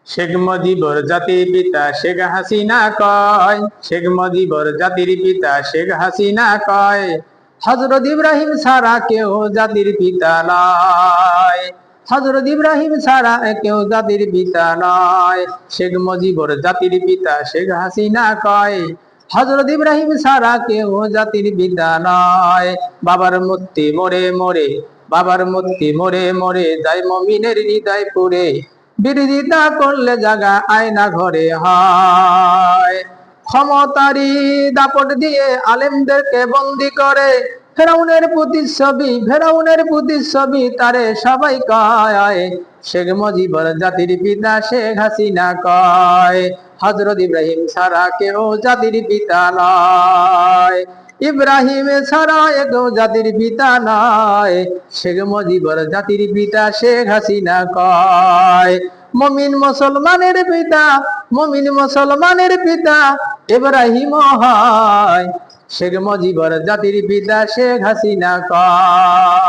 শেখ মুজিবর জাতির পিতা শেখ হাসিনা কয়, শেখ মুজিবর জাতির পিতা শেখ হাসিনা কয়, হযরত ইব্রাহিম ছাড়া কেউ জাতির পিতা নয়, হযরত ইব্রাহিম ছাড়া কেউ জাতির পিতা নয়। শেখ মুজিবর জাতির পিতা শেখ হাসিনা কয়, হযরত ইব্রাহিম ছাড়া কেউ জাতির পিতা নয়। বাবার মূর্তি মোরে মোরে, বাবার মূর্তি মোরে মোরে যায় মুমিনের হৃদয় পুরে, বিরোধিতা করলে জাগা আয়না ঘরে হয়। ক্ষমতারই দাপট দিয়ে আলেমদেরকে বন্দি করে, ফেরাউনের প্রতিচ্ছবি, ফেরাউনের প্রতিচ্ছবি তারে সবাই কয়। শেখ মুজিবর জাতির পিতা শেখ হাসিনা কয়, হযরত ইব্রাহিম ছাড়া কেউ জাতির পিতা নয়, ইব্রাহিম ছাড়া কেউ জাতির পিতা নয়। শেখ মুজিবর জাতির পিতা শেখ হাসিনা কয়। মুমিন মুসলমানের পিতা, মুমিন মুসলমানের পিতা ইব্রাহিম হয়, শেখ মুজিবর জাতির পিতা শেখ হাসিনা কয়।